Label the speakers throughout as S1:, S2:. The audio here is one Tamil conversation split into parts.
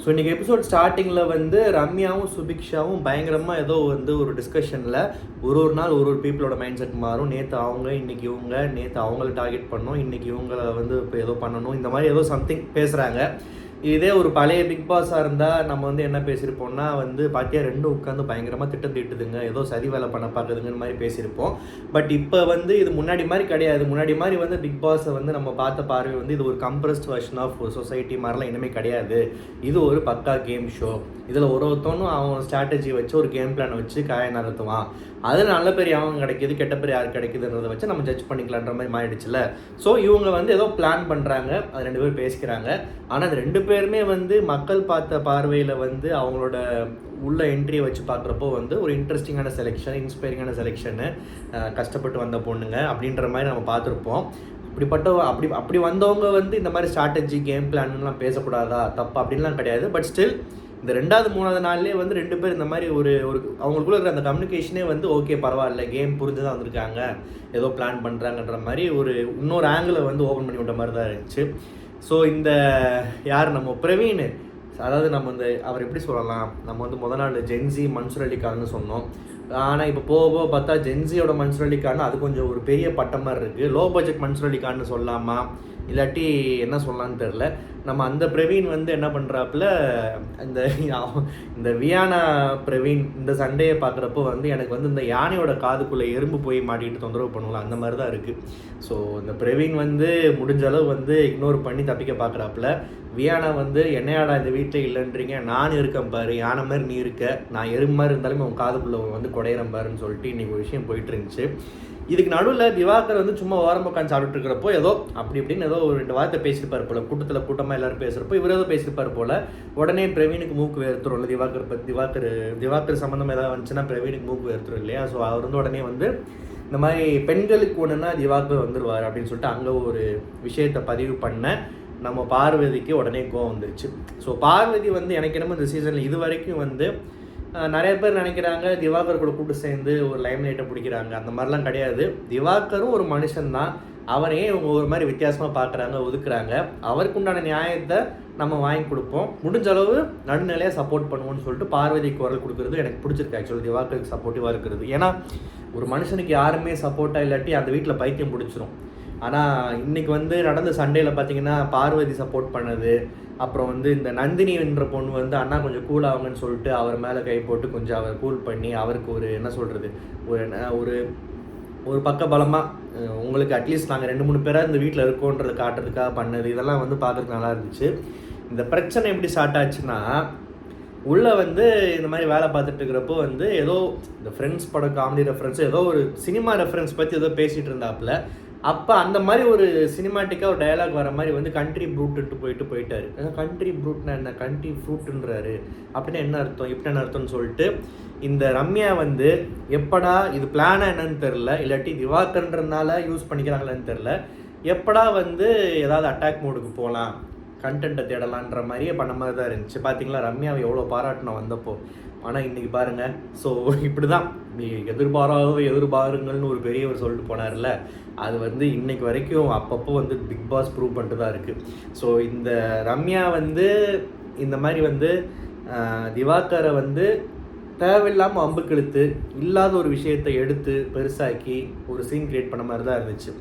S1: ஸோ இன்றைக்கி எபிசோட் ஸ்டார்டிங்கில் வந்து ரம்யாவும் சுபிக்ஷாவும் பயங்கரமாக ஏதோ வந்து ஒரு டிஸ்கஷனில் ஒரு நாள் ஒரு பீப்புளோட மைண்ட் செட் மாறும். நேற்று அவங்க, இன்றைக்கி இவங்க, நேற்று அவங்கள டார்கெட் பண்ணோம், இன்றைக்கி இவங்களை வந்து இப்போ ஏதோ பண்ணணும், இந்த மாதிரி ஏதோ சம்திங் பேசுகிறாங்க. இதே ஒரு பழைய பிக் பாஸாக இருந்தால் நம்ம வந்து என்ன பேசியிருப்போம்னா வந்து பார்த்தியா ரெண்டும் உட்காந்து பயங்கரமாக திட்டம் திட்டுதுங்க, ஏதோ சதி வேலை பண்ண பார்க்குதுங்கன்னு மாதிரி பேசியிருப்போம். பட் இப்போ வந்து இது முன்னாடி மாதிரி கிடையாது. முன்னாடி மாதிரி வந்து பிக் பாஸை வந்து நம்ம பார்த்த பார்வை வந்து இது ஒரு கம்ப்ரஸ்ட் வெர்ஷன் ஆஃப் சொசைட்டி மாதிரிலாம் இனிமேல் கிடையாது. இது ஒரு பக்கா கேம் ஷோ. இதில் ஒருத்தனும் அவன் ஸ்ட்ராட்டஜி வச்சு ஒரு கேம் பிளானை வச்சு காய நடத்துவான். அது நல்ல பேர் அவங்க கிடைக்கிது, கெட்ட பேர் யார் கிடைக்குதுன்றதை வச்சு நம்ம ஜட்ஜ் பண்ணிக்கலான்ற மாதிரி மாறிடுச்சுல. ஸோ இவங்க வந்து ஏதோ பிளான் பண்ணுறாங்க, அது ரெண்டு பேரும் பேசிக்கிறாங்க. ஆனால் அது ரெண்டு பேருமே வந்து மக்கள் பார்த்த பார்வையில் வந்து அவங்களோட உள்ள என்ட்ரியை வச்சு பார்க்குறப்போ வந்து ஒரு இன்ட்ரெஸ்டிங்கான செலெக்ஷன், இன்ஸ்பைரிங்கான செலெக்ஷனு, கஷ்டப்பட்டு வந்த பொண்ணுங்க அப்படின்ற மாதிரி நம்ம பார்த்துருப்போம். அப்படி வந்தவங்க வந்து இந்த மாதிரி ஸ்ட்ராட்டஜி, கேம் பிளான்லாம் பேசக்கூடாதா, தப்பு அப்படின்லாம் கிடையாது. பட் ஸ்டில் இந்த 2வது 3வது நாள்லேயே வந்து ரெண்டு பேர் இந்த மாதிரி ஒரு அவங்களுக்குள்ள இருக்கிற அந்த கம்யூனிகேஷனே வந்து ஓகே பரவாயில்ல, கேம் புரிஞ்சு தான் வந்திருக்காங்க, ஏதோ பிளான் பண்ணுறாங்கன்ற மாதிரி ஒரு இன்னொரு ஆங்கிளை வந்து ஓப்பன் பண்ணி விட்ட மாதிரி தான் இருந்துச்சு. ஸோ இந்த யார் நம்ம பிரவீன், அதாவது நம்ம இந்த அவர் எப்படி சொல்லலாம், நம்ம வந்து முதல் நாள் ஜென்சி மன்சூர் அலிகான்னு சொன்னோம். ஆனால் இப்போ போக பார்த்தா ஜென்சியோட மன்சூர் அலிகான்னு அது கொஞ்சம் ஒரு பெரிய பட்டம் மாதிரி இருக்குது. லோ பட்ஜெட் மன்சூர் அலிகான்னு சொல்லலாமா, இல்லாட்டி என்ன சொல்லலான்னு தெரில. நம்ம அந்த பிரவீன் வந்து என்ன பண்ணுறாப்புல, இந்த வியானா பிரவீன் இந்த சண்டையை பார்க்குறப்போ வந்து எனக்கு வந்து இந்த யானையோட காதுக்குள்ளே எறும்பு போய் மாட்டிகிட்டு தொந்தரவு பண்ணுவோம், அந்த மாதிரி தான் இருக்குது. ஸோ இந்த பிரவீன் வந்து முடிஞ்ச அளவு வந்து இக்னோர் பண்ணி தப்பிக்க பார்க்குறாப்புல. வியானா வந்து என்னையாடா இந்த வீட்டில் இல்லைன்றீங்க, நான் இருக்கேன் பாரு, யானை மாதிரி நீ இருக்க, நான் எறும்பு மாதிரி இருந்தாலுமே உன் காதுக்குள்ளே வந்து குடையிறேன் பாருன்னு சொல்லிட்டு இன்றைக்கி ஒரு விஷயம் போயிட்டு இருந்துச்சு. இதுக்கு நடுவில் திவாகர் வந்து சும்மா ஓரம் உட்காந்து சாப்பிட்டு இருக்கிறப்போ ஏதோ அப்படி இப்படின்னு ஏதோ ஒரு 2 வார்த்தை பேசியிருப்பார் போல், கூட்டமாக எல்லாரும் பேசுகிறப்போ இவர் ஏதோ பேசியிருப்பார் போல். உடனே பிரவீனுக்கு மூக்கு வேர்த்துரும்ல, திவாகர் சம்மந்தம் ஏதாவது வந்துச்சுன்னா பிரவீனுக்கு மூக்கு வேர்த்துரும் இல்லையா. ஸோ அவர் வந்து உடனே வந்து இந்த மாதிரி பெண்களுக்கு ஒன்றுனா திவாகர் வந்துடுவார் அப்படின்னு சொல்லிட்டு அங்கே ஒரு விஷயத்தை பதிவு பண்ண நம்ம பார்வதிக்கு உடனே கோவம் வந்துருச்சு. ஸோ பார்வதி வந்து எனக்கு என்னமோ இந்த சீசனில் இது வரைக்கும் வந்து நிறைய பேர் நினைக்கிறாங்க திவாகர் கூட கூட்டு சேர்ந்து ஒரு லைம் லைட்டை பிடிக்கிறாங்க, அந்த மாதிரிலாம் கிடையாது. திவாகரும் ஒரு மனுஷன்தான், அவரையே இவங்க ஒரு மாதிரி வித்தியாசமாக பார்க்குறாங்க, ஒதுக்குறாங்க. அவருக்கு உண்டான நியாயத்தை நம்ம வாங்கி கொடுப்போம், முடிஞ்ச அளவு நடுநிலையாக சப்போர்ட் பண்ணுவோம்னு சொல்லிட்டு பார்வதி குரல் கொடுக்குறது எனக்கு பிடிச்சிருக்கு. ஆக்சுவலி திவாகருக்கு சப்போர்ட்டிவாக இருக்கிறது. ஏன்னா ஒரு மனுஷனுக்கு யாருமே சப்போர்ட்டாக இல்லாட்டி அந்த வீட்டில் பைத்தியம் பிடிச்சிரும். ஆனால் இன்றைக்கி வந்து நடந்த சண்டையில் பார்த்தீங்கன்னா பார்வதி சப்போர்ட் பண்ணது, அப்புறம் வந்து இந்த நந்தினின்ற பொண்ணு வந்து அண்ணா கொஞ்சம் கூல் ஆகுங்கன்னு சொல்லிட்டு அவர் மேலே கை போட்டு கொஞ்சம் அவர் கூல் பண்ணி அவருக்கு ஒரு என்ன சொல்கிறது ஒரு ஒரு பக்க பலமாக உங்களுக்கு அட்லீஸ்ட் நாங்கள் 2-3 பேராக இந்த வீட்டில் இருக்கோன்றதை காட்டுறதுக்காக பண்ணது, இதெல்லாம் வந்து பார்க்குறதுக்கு நல்லா இருந்துச்சு. இந்த பிரச்சனை எப்படி ஸ்டார்ட் ஆச்சுன்னா, உள்ளே வந்து இந்த மாதிரி வேலை பார்த்துட்டு இருக்கிறப்போ வந்து ஏதோ இந்த ஃப்ரெண்ட்ஸ் படம் காமெடி ரெஃபரன்ஸ், ஏதோ ஒரு சினிமா ரெஃபரன்ஸ் பற்றி ஏதோ பேசிகிட்டு இருந்தாப்புல. அப்போ அந்த மாதிரி ஒரு சினிமாட்டிக்காக ஒரு டயலாக் வர மாதிரி வந்து கண்ட்ரி ப்ரூட்டு போயிட்டாரு. கண்ட்ரி ப்ரூட்னா என்ன, கண்ட்ரி ஃப்ரூட்டுன்றாரு, அப்படின்னா என்ன அர்த்தம், இப்படி என்ன அர்த்தம்னு சொல்லிட்டு இந்த ரம்யா வந்து எப்படா இது பிளானாக என்னன்னு தெரில, இல்லாட்டி திவாகர்ன்றதுனால யூஸ் பண்ணிக்கிறாங்களான்னு தெரில, எப்படா வந்து ஏதாவது அட்டாக் மோடுக்கு போகலாம், கண்டென்ட்டை தேடலான்ற மாதிரியே பண்ண மாதிரி தான் இருந்துச்சு. பார்த்தீங்களா ரம்யாவை எவ்வளோ பாராட்டினோம் வந்தப்போ. ஆனால் இன்றைக்கி பாருங்கள். ஸோ இப்படி தான் எதிர்பாருங்கள்னு ஒரு பெரியவர் சொல்லிட்டு போனார்ல, அது வந்து இன்றைக்கு வரைக்கும் அப்பப்போ வந்து பிக் பாஸ் ப்ரூவ் பண்ணிட்டு தான் இருக்குது. ஸோ இந்த ரம்யா வந்து இந்த மாதிரி வந்து திவாகரை வந்து தேவையில்லாமல் அம்புக்கு இழுத்து இல்லாத ஒரு விஷயத்தை எடுத்து பெருசாக்கி ஒரு சீன் கிரியேட் பண்ண மாதிரி தான் இருந்துச்சு.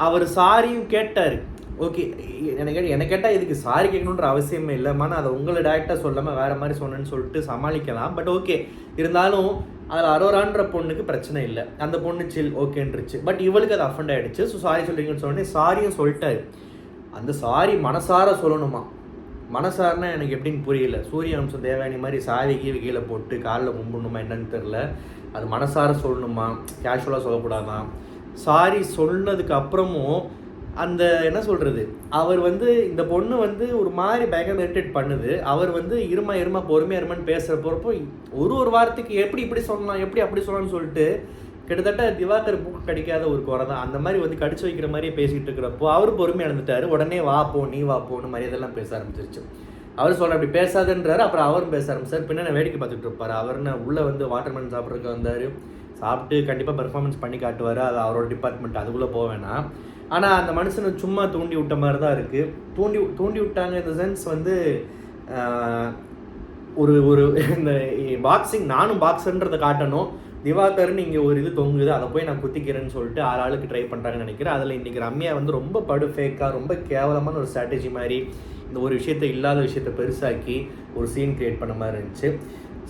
S1: அவர் சாரியும் கேட்டார், ஓகே. எனக்கு கேட்டால் இதுக்கு சாரி கேட்கணுன்ற அவசியமே இல்லைம்மா, அதை உங்களை டேரெக்டாக சொல்லாமல் வேறு மாதிரி சொன்னேன்னு சொல்லிட்டு சமாளிக்கலாம். பட் ஓகே, இருந்தாலும் அதில் அரோரான்ற பொண்ணுக்கு பிரச்சனை இல்லை, அந்த பொண்ணு சில் ஓகேன்றுச்சு. பட் இவளுக்கு அது அஃபண்ட் ஆகிடுச்சு. ஸோ சாரி சொல்கிறீங்கன்னு சொன்னேன், சாரியும் சொல்லிட்டாரு. அந்த சாரி மனசார சொல்லணுமா, மனசாரனா எனக்கு எப்படின்னு புரியல. சூரியவம்சம் தேவயானி மாதிரி சாரி கீழே போட்டு காலில் கும்பிடணுமா என்னன்னு தெரில. அது மனசார சொல்லணுமா, கேஷுவலாக சொல்லக்கூடாதான். சாரி சொன்னதுக்கு அப்புறமும் அந்த என்ன சொல்கிறது, அவர் வந்து இந்த பொண்ணு வந்து ஒரு மாதிரி பயங்கர இரிட்டேட் பண்ணுது. அவர் வந்து இருமா பொறுமையாக இருமான்னு பேசுகிற போகிறப்போ ஒரு வார்த்தைக்கு எப்படி இப்படி சொல்லலாம், எப்படி அப்படி சொல்லலாம்னு சொல்லிட்டு கிட்டத்தட்ட திவாகர் புக்கு கடிக்காத ஒரு குறை தான். அந்த மாதிரி வந்து கடிச்சு வைக்கிற மாதிரியே பேசிகிட்டு இருக்கிறப்போ அவர் பொறுமையாக இருந்துட்டார். உடனே நீ வா போன்னு மரியாதைலாம் பேச ஆரம்பிச்சிருச்சு. அவர் சொல்கிற அப்படி பேசாதுன்றாரு. அப்புறம் அவரும் பேச ஆரம்பிச்சார். பின்னா வேடிக்கை பார்த்துட்டு இருப்பார். அவர்னு உள்ளே வந்து வாட்டர்மெலன் சாப்பிட்றதுக்கு வந்தார். சாப்பிட்டு கண்டிப்பாக பெர்ஃபார்மன்ஸ் பண்ணி காட்டுவார், அது அவரோட டிபார்ட்மெண்ட், அதுக்குள்ளே போக வேணாம். ஆனால் அந்த மனுஷனை சும்மா தூண்டி விட்ட மாதிரி தான் இருக்குது. தூண்டி விட்டாங்க இந்த சென்ஸ் வந்து ஒரு ஒரு இந்த பாக்ஸிங் நானும் பாக்ஸர்ன்றதை காட்டணும், திவாகர்னு இங்கே ஒரு இது தொங்குது, அதை போய் நான் குத்திக்கிறேன்னு சொல்லிட்டு ஆளுக்கு ட்ரை பண்ணுறாங்கன்னு நினைக்கிறேன். அதில் இன்றைக்கி ரம்யா வந்து ரொம்ப படு ஃபேக்காக ரொம்ப கேவலமான ஒரு ஸ்ட்ராட்டஜி மாதிரி இந்த ஒரு விஷயத்தை இல்லாத விஷயத்தை பெருசாக்கி ஒரு சீன் க்ரியேட் பண்ண மாதிரி இருந்துச்சு.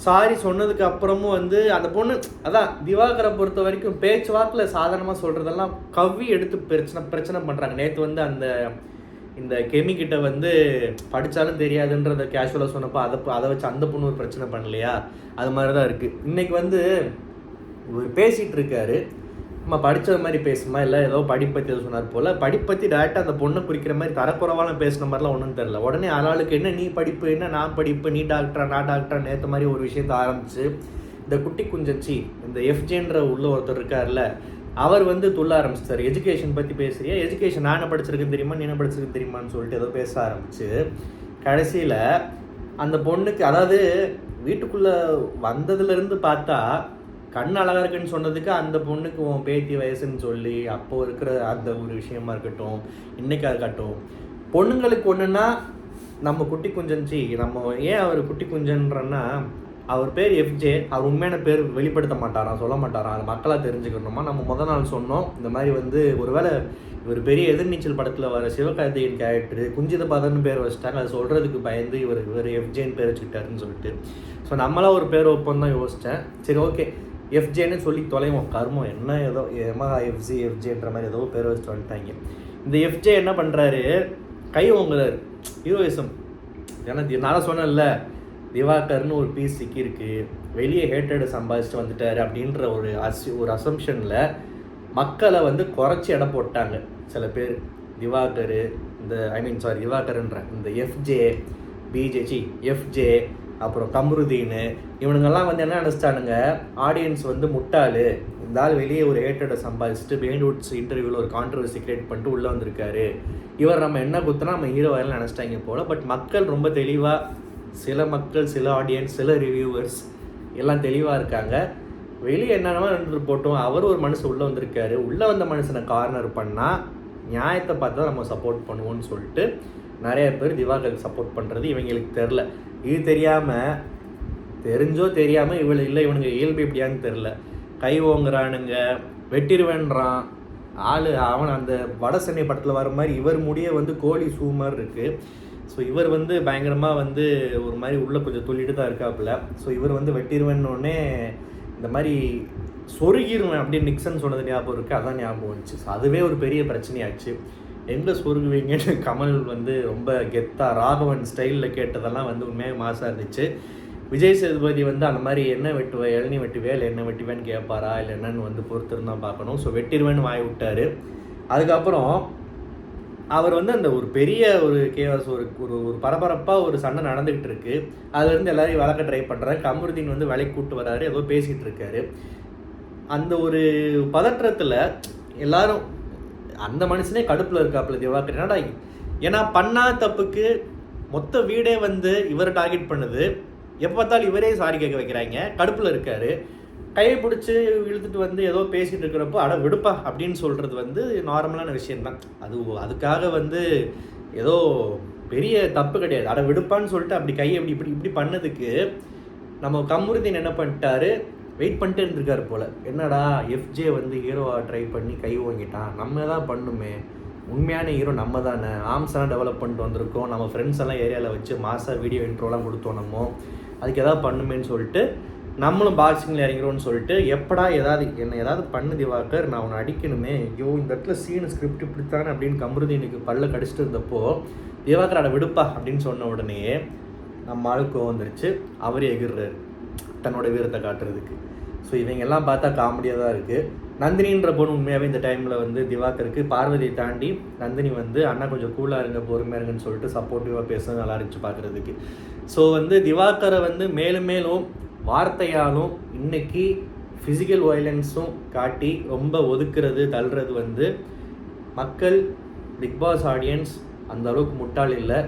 S1: சாரி சொன்னதுக்கு அப்புறமும் வந்து அந்த பொண்ணு அதான் திவாகரை பொறுத்த வரைக்கும் பேச்சுவாக்கில் சாதாரணமாக சொல்கிறதெல்லாம் கவ்வி எடுத்து பிரச்சனை பண்ணுறாங்க. நேற்று வந்து அந்த இந்த கெமிக்கிட்ட வந்து படித்தாலும் தெரியாதுன்றத கேஷுவலாக சொன்னப்போ அதை வச்சு அந்த பொண்ணு ஒரு பிரச்சனை பண்ணலையா, அது மாதிரி தான் இருக்குது. இன்றைக்கி வந்து இவர் பேசிகிட்டு இருக்காரு, நம்ம படித்தது மாதிரி பேசுமா இல்லை ஏதோ படிப்பற்றி எதுவும் சொன்னார் போல், படிப்பற்றி டேரெக்டாக அந்த பொண்ணை குறிக்கிற மாதிரி தரக்குறவான பேசுன மாதிரிலாம் ஒன்றும் தெரில. உடனே ஆளாளுக்கு என்ன நீ படிப்பு, என்ன நான் படிப்பு, நீ டாக்டரா நான் டாக்டரா நேற்று மாதிரி ஒரு விஷயத்த ஆரம்பிச்சு இந்த குட்டி குஞ்சச்சி இந்த எஃப்ஜேன்ற உள்ள ஒருத்தர் இருக்கார்ல, அவர் வந்து துள்ள ஆரம்பிச்சிட்டார். எஜுகேஷன் பற்றி பேசுறியா, எஜுகேஷன் நான் என்ன படிச்சிருக்கேன் தெரியுமா, நீ என்ன படிச்சிருக்கு தெரியுமான்னு சொல்லிட்டு ஏதோ பேச ஆரம்பிச்சு கடைசியில் அந்த பொண்ணுக்கு, அதாவது வீட்டுக்குள்ளே வந்ததுலேருந்து பார்த்தா கண் அழகாக இருக்குன்னு சொன்னதுக்கு அந்த பொண்ணுக்கு உன் பேத்தி வயசுன்னு சொல்லி அப்போது இருக்கிற அந்த ஒரு விஷயமா இருக்கட்டும், இன்றைக்கா இருக்கட்டும், பொண்ணுங்களுக்கு ஒன்றுன்னா நம்ம குட்டி குஞ்சன்சி, நம்ம ஏன் அவர் குட்டி குஞ்சன்றன்னா அவர் பேர் எஃப்ஜே, அவர் உண்மையான பேர் வெளிப்படுத்த மாட்டாராம், சொல்ல மாட்டாராம், அது மக்களாக தெரிஞ்சுக்கணுமா. நம்ம முதல் நாள் சொன்னோம் இந்த மாதிரி வந்து ஒருவேளை இவர் பெரிய எதிர்நீச்சல் படத்தில் வர சிவகார்த்திகேயன் கேரக்டரு குஞ்சித பாதன்னு பேர் வச்சுட்டாங்க, அது சொல்கிறதுக்கு பயந்து இவர் எஃப்ஜேன்னு பேர் வச்சுக்கிட்டாருன்னு சொல்லிட்டு. ஸோ நம்மளாம் ஒரு பேர் வைப்போம் தான் யோசித்தேன். சரி ஓகே எஃப்ஜேன்னு சொல்லி தொலைவோம், கர்மம் என்ன ஏதோ எமஹா எஃப்ஜேன்ற மாதிரி ஏதோ பேர் வச்சுட்டு வந்துட்டாங்க. இந்த எஃப்ஜே என்ன பண்ணுறாரு, கை ஓங்குறாரு ஹீரோயிசம். ஏன்னா நான் சொன்னேன்ல திவாகர்னு ஒரு பீஸ் சிக்கியிருக்கு, வெளியே ஹேட்டடு சம்பாதிச்சுட்டு வந்துட்டார் அப்படின்ற ஒரு அசம்ஷனில் மக்களை வந்து குறைச்சி எடை போட்டாங்க சில பேர். திவாகர் திவாகர்ன்ற இந்த எஃப்ஜே எஃப்ஜே அப்புறம் கம்ருதீன் இவனுங்கெல்லாம் வந்து என்ன நினச்சிட்டானுங்க, ஆடியன்ஸ் வந்து முட்டாள், இந்த ஆள் வெளியே ஒரு ஹேட்டடை சம்பாதிச்சுட்டு பெயின்வுட்ஸ் இன்டர்வியூவில் ஒரு கான்ட்ரவர்சி கிரியேட் பண்ணிட்டு உள்ளே வந்திருக்காரு, இவர் நம்ம என்ன குத்துனா நம்ம ஹீரோ வயலில் நினச்சிட்டாங்க போல். பட் மக்கள் ரொம்ப தெளிவாக, சில மக்கள், சில ஆடியன்ஸ், சில ரிவ்யூவர்ஸ் எல்லாம் தெளிவாக இருக்காங்க. வெளியே என்னென்னமோ ரெண்டு போட்டோம், அவர் ஒரு மனுஷன் உள்ளே வந்திருக்காரு, உள்ளே வந்த மனுஷனை கார்னர் பண்ணால் நியாயத்தை பார்த்து தான் நம்ம சப்போர்ட் பண்ணுவோன்னு சொல்லிட்டு நிறைய பேர் திவாகருக்கு சப்போர்ட் பண்ணுறது இவங்களுக்கு தெரில. இது தெரியாமல், தெரிஞ்சோ தெரியாமல் இவனுங்க இயல்பு எப்படியான்னு தெரில, கை ஓங்குறானுங்க, வெட்டிடுவேன்றான் ஆள். அவன் அந்த வட சென்னை படத்தில் வர மாதிரி இவர் முடிய வந்து கோழி ஷூ மாதிரி இருக்குது. ஸோ இவர் வந்து பயங்கரமாக வந்து ஒரு மாதிரி உள்ளே கொஞ்சம் துள்ளிட்டு தான் இருக்காப்புல. ஸோ இவர் வந்து வெட்டிடுவேன்னொடனே இந்த மாதிரி சொருகிடுவேன் அப்படின்னு நிக்சன் சொன்னது ஞாபகம் இருக்குது, அதான் ஞாபகம் வந்துச்சு. ஸோ அதுவே ஒரு பெரிய பிரச்சனையாச்சு. எங்கே சொருகுவீங்கன்னு கமல் வந்து ரொம்ப கெத்தாக ராகவன் ஸ்டைலில் கேட்டதெல்லாம் வந்து உண்மையாக மாசாக இருந்துச்சு. விஜய் சேதுபதி வந்து அந்த மாதிரி என்ன வெட்டுவேன், இளநீ வெட்டுவே இல்லை என்ன வெட்டுவேன்னு கேட்பாரா இல்லை என்னன்னு வந்து பொறுத்திருந்தான் பார்க்கணும். ஸோ வெட்டிடுவேன்னு வாய் விட்டார். அதுக்கப்புறம் அவர் வந்து அந்த ஒரு பெரிய ஒரு கேவாஸ் ஒரு ஒரு பரபரப்பாக ஒரு சண்டை நடந்துக்கிட்டு இருக்கு, அதுலேருந்து எல்லாரையும் வளர்க்க ட்ரை பண்ணுறாரு. கமருதீன் வந்து வேலைக்கு கூப்பிட்டு வராரு, ஏதோ பேசிகிட்டு இருக்காரு. அந்த ஒரு பதற்றத்தில் எல்லாரும் அந்த மனுஷனே கடுப்பில் இருக்காப்புல திவாகர். என்னடா ஏன்னா பண்ணா தப்புக்கு மொத்த வீடே வந்து இவரை டார்கெட் பண்ணுது, எப்போ பார்த்தாலும் இவரே சாரி கேட்க வைக்கிறாங்க, கடுப்பில் இருக்கார். கையை பிடிச்சி இழுத்துட்டு வந்து ஏதோ பேசிகிட்டு இருக்கிறப்போ அட விடுப்பா அப்படின்னு சொல்கிறது வந்து நார்மலான விஷயந்தான். அதுக்காக வந்து ஏதோ பெரிய தப்பு கிடையாது. அட விடுப்பான்னு சொல்லிட்டு அப்படி கையை இப்படி பண்ணதுக்கு நம்ம கமருதீன் என்ன பண்ணிட்டாரு, வெயிட் பண்ணிட்டு இருந்திருக்காரு போல். என்னடா எஃப்ஜே வந்து ஹீரோவாக ட்ரை பண்ணி கை வாங்கிட்டான், நம்ம தான் பண்ணுமே, உண்மையான ஹீரோ நம்ம தானே, ஆம்ஸ்லாம் டெவலப் பண்ணிட்டு வந்திருக்கோம், நம்ம ஃப்ரெண்ட்ஸ் எல்லாம் ஏரியாவில் வச்சு மாசாக வீடியோ இன்ட்ரோலாம் கொடுத்தோம், நம்ம அதுக்கு எதாவது பண்ணுமேன்னு சொல்லிட்டு நம்மளும் பாக்ஸிங்கில் இறங்கிறோன்னு சொல்லிட்டு எப்படா ஏதாவது பண்ணு திவாகர், நான் உன்னை அடிக்கணுமே, ஐயோ இந்த இடத்துல சீனு ஸ்கிரிப்ட் இப்படித்தானே அப்படின்னு கமருதீனுக்கு பல்ல கடிச்சிட்டு இருந்தப்போ திவாகர் அட விடுப்பா அப்படின்னு சொன்ன உடனே நம்ம ஆளுக்கு வந்துருச்சு, அவரே எகிர்றாரு தன்னோட வீரத்தை காட்டுறதுக்கு. ஸோ இவங்க எல்லாம் பார்த்தா காமெடியாக தான் இருக்குது. நந்தினின்ற பொண்ணு உண்மையாகவே இந்த டைமில் வந்து திவாகருக்கு பார்வதியை தாண்டி நந்தினி வந்து அண்ணா கொஞ்சம் கூலாக இருங்க பொறுமையாக இருங்கன்னு சொல்லிட்டு சப்போர்ட்டிவாக பேச நல்லா இருந்துச்சு பார்க்குறதுக்கு. ஸோ வந்து திவாகரை வந்து மேலும் மேலும் வார்த்தையாலும் இன்னைக்கு ஃபிசிக்கல் வயலன்ஸும் காட்டி ரொம்ப ஒதுக்குறது தள்ளுறது வந்து மக்கள், பிக் பாஸ் ஆடியன்ஸ் அந்த அளவுக்கு முட்டாள் இல்லை,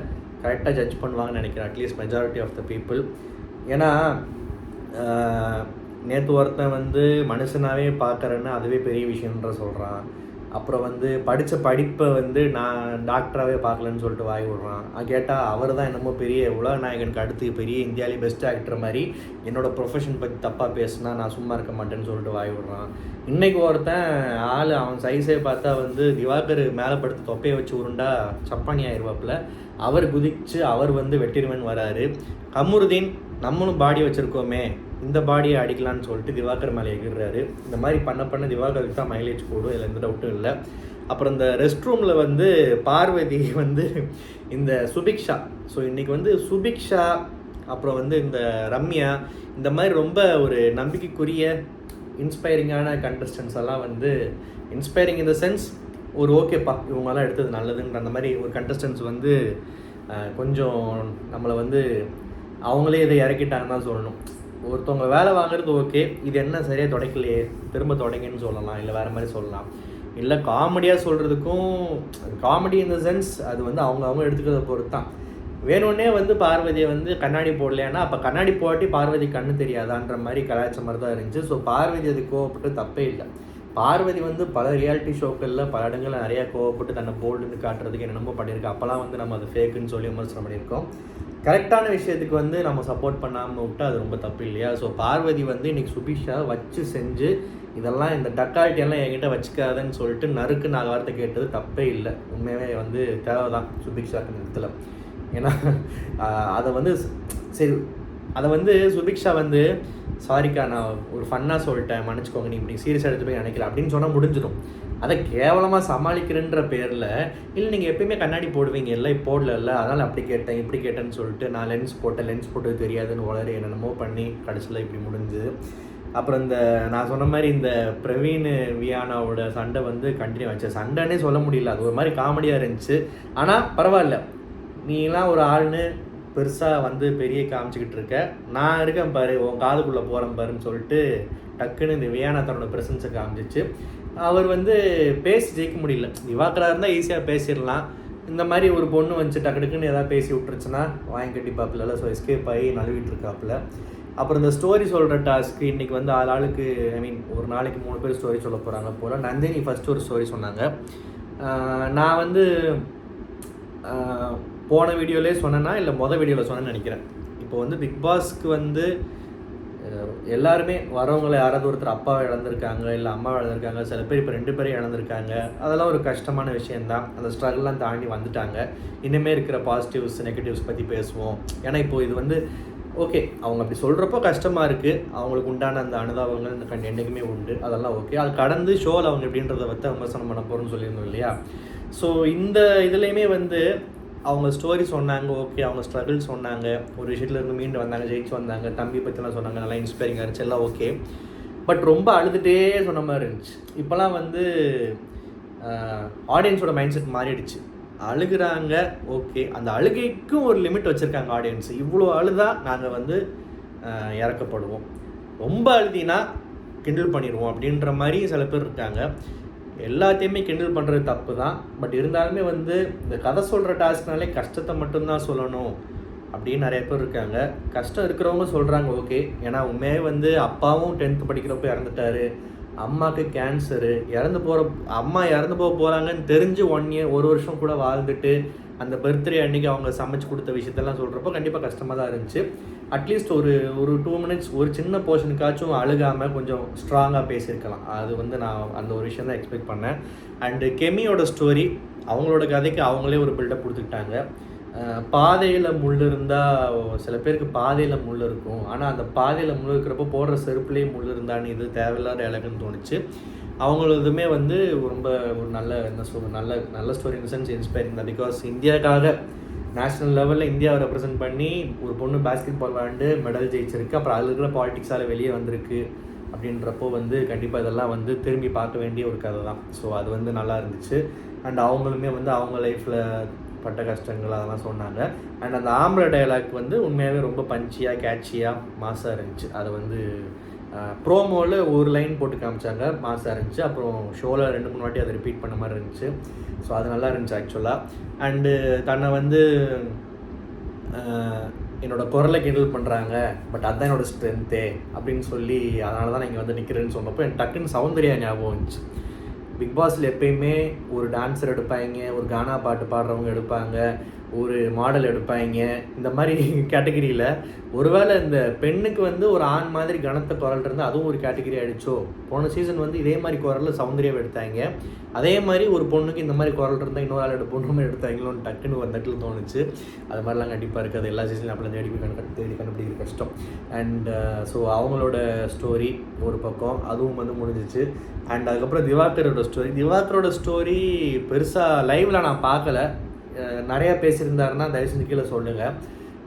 S1: கரெக்டாக ஜட்ஜ் பண்ணுவாங்கன்னு நினைக்கிறேன், at least majority of the people. ஏன்னா நேற்று ஒருத்தன் வந்து மனுஷனாகவே பார்க்குறேன்னு அதுவே பெரிய விஷயன்ற சொல்கிறான், அப்புறம் வந்து படித்த படிப்பை வந்து நான் டாக்டராகவே பார்க்கலன்னு சொல்லிட்டு வாய் விடுறான். கேட்டால் அவர் தான் என்னமோ பெரிய உலக நாயகனுக்கு அடுத்து பெரிய இந்தியாவிலே பெஸ்ட் ஆக்டர் மாதிரி என்னோடய ப்ரொஃபஷன் பற்றி தப்பாக பேசுனா நான் சும்மா இருக்க மாட்டேன்னு சொல்லிட்டு வாய் விடுறான். இன்றைக்கி ஒருத்தன் ஆள் அவன் சைஸே பார்த்தா வந்து திவாகர் மேலே படுத்து தொப்பையை வச்சு உருண்டா சப்பானி ஆயிடுவாப்பில். அவர் குதிச்சு அவர் வந்து வெற்றிடுவன் வராரு. கமருதீன் நம்மளும் பாடி வச்சுருக்கோமே, இந்த பாடியை அடிக்கலான்னு சொல்லிட்டு திவாகர் மேலே எகிர்றாரு. இந்த மாதிரி பண்ண திவாகருக்கு தான் மைலேஜ் போடும், இதில் எந்த டவுட்டும் இல்லை. அப்புறம் இந்த ரெஸ்ட் ரூமில் வந்து பார்வதி வந்து இந்த சுபிக்ஷா, ஸோ இன்றைக்கி வந்து சுபிக்ஷா அப்புறம் வந்து இந்த ரம்யா, இந்த மாதிரி ரொம்ப ஒரு நம்பிக்கைக்குரிய இன்ஸ்பைரிங்கான கண்டஸ்டன்ஸ் எல்லாம் வந்து இன்ஸ்பைரிங் இன் த சென்ஸ் ஒரு ஓகேப்பா இவங்கெல்லாம் எடுத்தது நல்லதுன்ற அந்த மாதிரி ஒரு கண்டஸ்டன்ஸ் வந்து கொஞ்சம் நம்மளை வந்து அவங்களே இதை இறக்கிட்டாங்கன்னு தான் சொல்லணும். ஒருத்தவங்க வேலை வாங்குறது ஓகே, இது என்ன சரியாக தொடக்கலையே திரும்ப தொடங்கன்னு சொல்லலாம், இல்லை வேறு மாதிரி சொல்லலாம். இல்லை காமெடியாக சொல்கிறதுக்கும் காமெடி இன் த சென்ஸ் அது வந்து அவங்க எடுத்துக்கிறத பொறுத்து தான். வேணும்னே வந்து பார்வதியை வந்து கண்ணாடி போடலையானா அப்போ கண்ணாடி போட்டி பார்வதி கண்ணு தெரியாதான்ற மாதிரி கலாய்ச்ச மாதிரி தான் இருந்துச்சு. ஸோ பார்வதி அது கோவப்பட்டு தப்பே இல்லை. பார்வதி வந்து பல ரியாலிட்டி ஷோக்களில் பல இடங்களில் நிறையா கோவப்பட்டு தன்னை போல்டுன்னு காட்டுறதுக்கு என்னென்னமோ பண்ணியிருக்கோம். அப்போலாம் வந்து நம்ம அது ஃபேக்குன்னு சொல்லி விமர்சனம் பண்ணியிருக்கோம். கரெக்டான விஷயத்துக்கு வந்து நம்ம சப்போர்ட் பண்ணாமல் விட்டால் அது ரொம்ப தப்பு இல்லையா? ஸோ பார்வதி வந்து இன்றைக்கி சுபிக்ஷா வச்சு செஞ்சு இதெல்லாம் இந்த டக்காலிட்டியெல்லாம் என்கிட்ட வச்சுக்காதுன்னு சொல்லிட்டு நறுக்கு 4 வார்த்தை கேட்டது தப்பே இல்லை. உண்மையாகவே வந்து தேவை தான் சுபிக்ஷாக்கு நிறுத்தலை. ஏன்னா அதை வந்து சரி அதை வந்து சுபிக்ஷா வந்து சாரிக்கா நான் ஒரு ஃபன்னாக சொல்லிட்டேன், மன்னிச்சிக்கோங்க, நீ இப்படி சீரியஸாக எடுத்து போய் நினைக்கல அப்படின்னு சொன்னால் முடிஞ்சிடும். அதை கேவலமாக சமாளிக்கிறேன்ற பேரில் இல்லை நீங்கள் எப்பயுமே கண்ணாடி போடுவீங்க, இல்லை போடல அதனால் அப்படி கேட்டேன் இப்படி கேட்டேன்னு சொல்லிட்டு நான் லென்ஸ் போட்டது தெரியாதுன்னு வளர என்னென்னமோ பண்ணி கடைசியில் இப்படி முடிஞ்சுது. அப்புறம் இந்த நான் சொன்ன மாதிரி இந்த பிரவீன் வியானாவோட சண்டை வந்து கண்டினியூ ஆச்சு. சண்டைன்னே சொல்ல முடியல, அது ஒரு மாதிரி காமெடியாக இருந்துச்சு. ஆனால் பரவாயில்ல, நீலாம் ஒரு ஆள்னு பெருசாக வந்து பெரிய காமிச்சிக்கிட்டு இருக்க, நான் இருக்கேன் பாரு, உன் காதுக்குள்ளே போகிறேன் பாருன்னு சொல்லிட்டு டக்குன்னு இந்த வியானா தன்னோட ப்ரெசன்ஸை காமிச்சிச்சு. அவர் வந்து பேசி ஜெயிக்க முடியல. திவாகராக இருந்தால் ஈஸியாக பேசிடலாம். இந்த மாதிரி ஒரு பொண்ணு வந்துச்சு டக்குன்னு எதாவது பேசி விட்டுருச்சுன்னா வாங்கி கட்டி பார்க்கல. ஸோ எஸ்கேப் ஆகி நழுவிட்டு இருக்காப்புல. அப்புறம் இந்த ஸ்டோரி சொல்கிற டாஸ்க்கு இன்றைக்கி வந்து ஆளுக்கு ஒரு நாளைக்கு 3 பேர் ஸ்டோரி சொல்ல போகிறாங்க போல். நந்தினி ஃபஸ்ட்டு ஒரு ஸ்டோரி சொன்னாங்க. நான் வந்து போன வீடியோவிலே சொன்னேன்னா இல்லை வீடியோவில் சொன்னேன்னு நினைக்கிறேன். இப்போ வந்து பிக் பாஸ்க்கு வந்து எல்லாருமே வரவங்களை யாராவது ஒருத்தர் அப்பாவை இழந்திருக்காங்க, இல்லை அம்மாவை இழந்திருக்காங்க, சில பேர் இப்போ 2 பேரும் இழந்திருக்காங்க. அதெல்லாம் ஒரு கஷ்டமான விஷயந்தான். அந்த ஸ்ட்ரகிள்லாம் தாண்டி வந்துட்டாங்க. இனிமேல் இருக்கிற பாசிட்டிவ்ஸ் நெகட்டிவ்ஸ் பற்றி பேசுவோம். ஏன்னா இப்போது இது வந்து ஓகே, அவங்க அப்படி சொல்கிறப்போ கஷ்டமாக இருக்குது. அவங்களுக்கு உண்டான அந்த அனுதாபங்கள் என்றைக்குமே உண்டு, அதெல்லாம் ஓகே. அது கடந்து ஷோவில் அவங்க எப்படின்றத பற்றி விமர்சனம் பண்ண போகிறோம்னு சொல்லியிருந்தோம் இல்லையா? ஸோ இந்த இதுலேயுமே வந்து அவங்க ஸ்டோரி சொன்னாங்க, ஓகே, அவங்க ஸ்ட்ரகிள் சொன்னாங்க, ஒரு விஷயத்துலேருந்து மீண்டு வந்தாங்க, ஜெயிச்சு வந்தாங்க, தம்பி பற்றிலாம் சொன்னாங்க, நல்லா இன்ஸ்பைரிங்காக இருந்துச்சு, எல்லாம் ஓகே. பட் ரொம்ப அழுதுகிட்டே சொன்ன மாதிரி இருந்துச்சு. இப்போலாம் வந்து ஆடியன்ஸோட மைண்ட் செட் மாறிடுச்சு. அழுகிறாங்க ஓகே, அந்த அழுகைக்கும் ஒரு லிமிட் வச்சுருக்காங்க ஆடியன்ஸ். இவ்வளோ அழுதா நாங்கள் வந்து இறக்கப்படுவோம், ரொம்ப அழுதினா கிண்டல் பண்ணிடுவோம் அப்படின்ற மாதிரி சில பேர் இருக்காங்க. எல்லாத்தையுமே கிண்டல் பண்ணுறது தப்பு தான். பட் இருந்தாலுமே வந்து இந்த கதை சொல்கிற டாஸ்க்னாலே கஷ்டத்தை மட்டும்தான் சொல்லணும் அப்படின்னு நிறைய பேர் இருக்காங்க. கஷ்டம் இருக்கிறவங்க சொல்கிறாங்க ஓகே. ஏன்னா உண்மையே வந்து அப்பாவும் 10th படிக்கிறப்ப இறந்துட்டாரு, அம்மாவுக்கு கேன்சரு, அம்மா இறந்து போக போகிறாங்கன்னு தெரிஞ்சு 1 year 1 வருஷம் கூட வாழ்ந்துட்டு அந்த பர்த்டே அன்றைக்கி அவங்க சமைச்சு கொடுத்த விஷயத்தெல்லாம் சொல்கிறப்போ கண்டிப்பாக கஷ்டமாக தான் இருந்துச்சு. அட்லீஸ்ட் ஒரு 2 minutes ஒரு சின்ன போர்ஷனுக்காச்சும் அழுகாமல் கொஞ்சம் ஸ்ட்ராங்காக பேசியிருக்கலாம். அது வந்து நான் அந்த ஒரு விஷயம் தான் எக்ஸ்பெக்ட் பண்ணேன். அண்டு கெமியோட ஸ்டோரி, அவங்களோட கதைக்கு அவங்களே ஒரு பில்டப் கொடுத்துக்கிட்டாங்க. பாதையில் முள் இருந்தால் சில பேருக்கு பாதையில் முள் இருக்கும், ஆனால் அந்த பாதையில் முள் இருக்கிறப்போ போடுற செருப்புலேயே முள் இருந்தான்னு இது தேவையில்லாத இலக்குன்னு தோணுச்சு. அவங்களதுமே வந்து ரொம்ப ஒரு நல்ல நல்ல ஸ்டோரி இன் சென்ஸ் இன்ஸ்பைரிங் தான். பிகாஸ் இந்தியாவுக்காக நேஷ்னல் லெவலில் இந்தியாவை ரெப்ரசென்ட் பண்ணி ஒரு பொண்ணு பேஸ்கெட் பால் விளாண்டு மெடல் ஜெயிச்சிருக்கு. அப்புறம் அதில் இருக்கிற பாலிட்டிக்ஸால் வெளியே வந்திருக்கு அப்படின்றப்போ வந்து கண்டிப்பாக இதெல்லாம் வந்து திரும்பி பார்க்க வேண்டிய ஒரு கதை தான். ஸோ அது வந்து நல்லா இருந்துச்சு. அண்ட் அவங்களுமே வந்து அவங்க லைஃப்பில் பட்ட கஷ்டங்கள் அதெல்லாம் சொன்னாங்க. அண்ட் அந்த ஆம்பளை டைலாக் வந்து உண்மையாகவே ரொம்ப பஞ்சியாக கேட்சியாக மாசாக இருந்துச்சு. அது வந்து ப்ரோமோவில் ஒரு லைன் போட்டு காமிச்சாங்க, மாசாக இருந்துச்சு. அப்புறம் ஷோவில் 2-3 வாட்டி அதை ரிப்பீட் பண்ண மாதிரி இருந்துச்சு. ஸோ அது நல்லா இருந்துச்சு ஆக்சுவலாக. அண்டு தன்னை வந்து என்னோடய குரலை கிண்டல் பண்ணுறாங்க, பட் அதுதான் என்னோடய ஸ்ட்ரென்த்தே அப்படின்னு சொல்லி அதனால தான் நான் இங்கே வந்து நிற்கிறேன்னு சொன்னப்போ எனக்கு டக்குன்னு சௌந்தர்யா ஞாபகம் வந்துச்சு. பிக் பாஸில் எப்பயுமே ஒரு டான்ஸர் எடுப்பாங்க, ஒரு கானா பாட்டு பாடுறவங்க எடுப்பாங்க, ஒரு மாடல் எடுப்பாங்க. இந்த மாதிரி கேட்டகிரியில் ஒருவேளை இந்த பெண்ணுக்கு வந்து ஒரு ஆண் மாதிரி கனத்த குரல் இருந்தால் அதுவும் ஒரு கேட்டகிரி ஆகிடுச்சோ. போன சீசன் வந்து இதே மாதிரி குரலில் சௌந்தர்யாவை எடுத்தாங்க. அதே மாதிரி ஒரு பொண்ணுக்கு இந்த மாதிரி குரல் இருந்தால் இன்னொரு ஆள் பொண்ணு எடுத்தாங்களோன்னு டக்குன்னு ஒரு தட்டில் தோணுச்சு. அது மாதிரிலாம் கண்டிப்பாக இருக்குது. எல்லா சீசனும் அப்படி தேடி கண்டுபிடிக்கிற கஷ்டம். அண்ட் ஸோ அவங்களோட ஸ்டோரி ஒரு பக்கம் அதுவும் வந்து முடிஞ்சிச்சு. அண்ட் அதுக்கப்புறம் திவாகரோட ஸ்டோரி பெருசாக லைவில் நான் பார்க்கல. நிறையா பேசியிருந்தாருன்னா தயவு செஞ்சு கீழே சொல்லுங்கள்.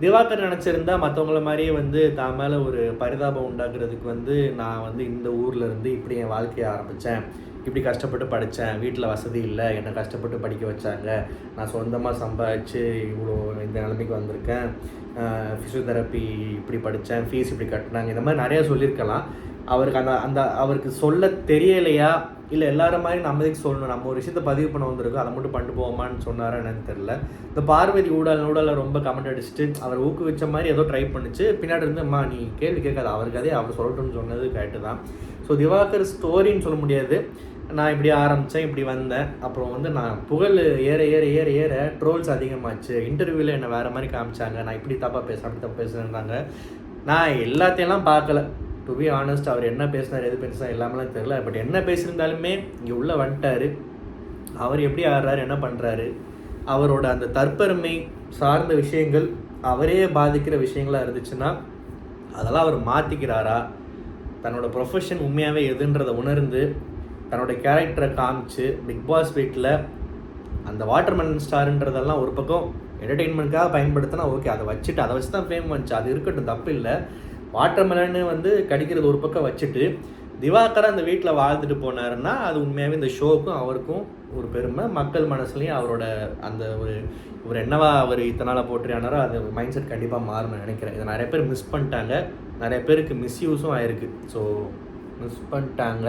S1: திவாகர் நினச்சிருந்தா மற்றவங்கள மாதிரியே வந்து தான் மேலே ஒரு பரிதாபம் உண்டாக்குறதுக்கு வந்து நான் வந்து இந்த ஊரில் இருந்து இப்படி என் வாழ்க்கையை ஆரம்பித்தேன், இப்படி கஷ்டப்பட்டு படித்தேன், வீட்டில் வசதி இல்லை, என்னை கஷ்டப்பட்டு படிக்க வச்சாங்க, நான் சொந்தமாக சம்பாதிச்சு இவ்வளோ இந்த நிலைமைக்கு வந்திருக்கேன், ஃபிசியோதெரப்பி இப்படி படித்தேன், ஃபீஸ் இப்படி கட்டினாங்க, இந்த மாதிரி நிறையா சொல்லியிருக்கலாம். அவருக்கு அவருக்கு சொல்ல தெரியலையா, இல்லை எல்லாரும் மாதிரி நம்ம எதுக்கு சொல்லணும், நம்ம ஒரு விஷயத்தை பதிவு பண்ண வந்திருக்கோம், அதை மட்டும் பண்ணிட்டு போவோமான்னு சொன்னாரா என்னன்னு தெரில. இந்த பார்வதி ஊடலில் ரொம்ப கமெண்ட் அடிச்சுட்டு அவர் ஊக்குவிச்ச மாதிரி ஏதோ ட்ரை பண்ணிச்சு. பின்னாடி இருந்து அம்மா நீ கேள்வி கேட்காது, அவருக்கு அதே அவர் சொல்லட்டும்னு சொன்னது கரெக்டு தான். ஸோ திவாகர் ஸ்டோரின்னு சொல்ல முடியாது. நான் இப்படி ஆரம்பித்தேன், இப்படி வந்தேன், அப்புறம் வந்து நான் புகழ் ஏற ஏற ஏற ஏற ட்ரோல்ஸ் அதிகமாச்சு. இன்டர்வியூவில் என்னை வேறு மாதிரி காமிச்சாங்க, நான் இப்படி தப்பாக பேசுகிறேன் அப்படி தப்பாக பேசுகிறேன்னாங்க. நான் எல்லாத்தையெல்லாம் பார்க்கல. டு பி ஆனஸ்ட், அவர் என்ன பேசினார் எது பேசினார் எல்லாமெல்லாம் தெரில. பட் என்ன பேசியிருந்தாலுமே இங்கே உள்ளே வந்துட்டார். அவர் எப்படி ஆடுறாரு, என்ன பண்ணுறாரு, அவரோட அந்த தற்பெருமை சார்ந்த விஷயங்கள் அவரே பாதிக்கிற விஷயங்களாக இருந்துச்சுன்னா அதெல்லாம் அவர் மாற்றிக்கிறாரா, தன்னோட ப்ரொஃபஷன் உண்மையாகவே எதுன்றதை உணர்ந்து தன்னோட கேரக்டரை காமிச்சு பிக் பாஸ் வீட்டில் அந்த வாட்டர்மெலன் ஸ்டாருன்றதெல்லாம் ஒரு பக்கம் என்டர்டெயின்மெண்ட்காக பயன்படுத்தினா ஓகே, அதை வச்சு தான் ஃபேம் வந்துச்சு, அது இருக்கட்டும், தப்பு இல்லை. வாட்டர்மெலன்னு வந்து கடிக்கிறது ஒரு பக்கம் வச்சுட்டு திவாகர் அந்த வீட்டில் வாழ்ந்துட்டு போனாருன்னா அது உண்மையாகவே இந்த ஷோவுக்கும் அவருக்கும் ஒரு பெருமை. மக்கள் மனசுலையும் அவரோட அந்த ஒரு என்னவா அவர் இத்தனை போட்டுறானாரோ அது மைண்ட் செட் கண்டிப்பாக மாறும்னு நினைக்கிறேன். இதை நிறைய பேர் மிஸ் பண்ணிட்டாங்க, நிறைய பேருக்கு மிஸ்யூஸும் ஆயிருக்கு. ஸோ மிஸ் பண்ணிட்டாங்க,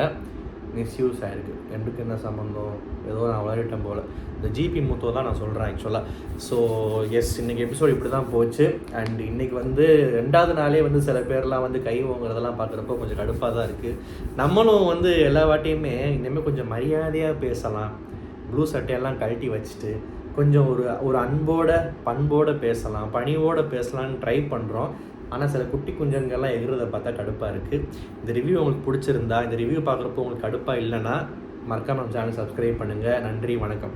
S1: மிஸ்யூஸ் ஆகிருக்கு. ரெண்டுக்கு என்ன சம்மந்தம், ஏதோ நான் வளரிட்டேன் போல். இந்த ஜிபி முத்தோ தான் நான் சொல்கிறேன் ஆக்சுவலாக. ஸோ எஸ், இன்றைக்கி எபிசோட் இப்படி தான் போச்சு. அண்ட் இன்றைக்கி வந்து 2வது நாளே வந்து சில பேர்லாம் வந்து கை வாங்குறதெல்லாம் பார்க்குறப்போ கொஞ்சம் கடுப்பாக தான் இருக்குது. நம்மளும் வந்து எல்லா வாட்டியுமே இனிமேல் கொஞ்சம் மரியாதையாக பேசலாம், ப்ளூ சட்டையெல்லாம் கழட்டி வச்சுட்டு கொஞ்சம் ஒரு அன்போட பண்போடு பேசலாம், பணிவோடு பேசலான்னு ட்ரை பண்ணுறோம். ஆனால் சில குட்டி குஞ்சங்கள்லாம் எகிறத பார்த்தா கடுப்பாக இருக்குது. இந்த ரிவ்யூ உங்களுக்கு பிடிச்சிருந்தா, இந்த ரிவ்யூ பார்க்குறப்போ உங்களுக்கு கடுப்பாக இல்லைன்னா மறக்காம நம்ம சேனல் சப்ஸ்கிரைப் பண்ணுங்கள். நன்றி, வணக்கம்.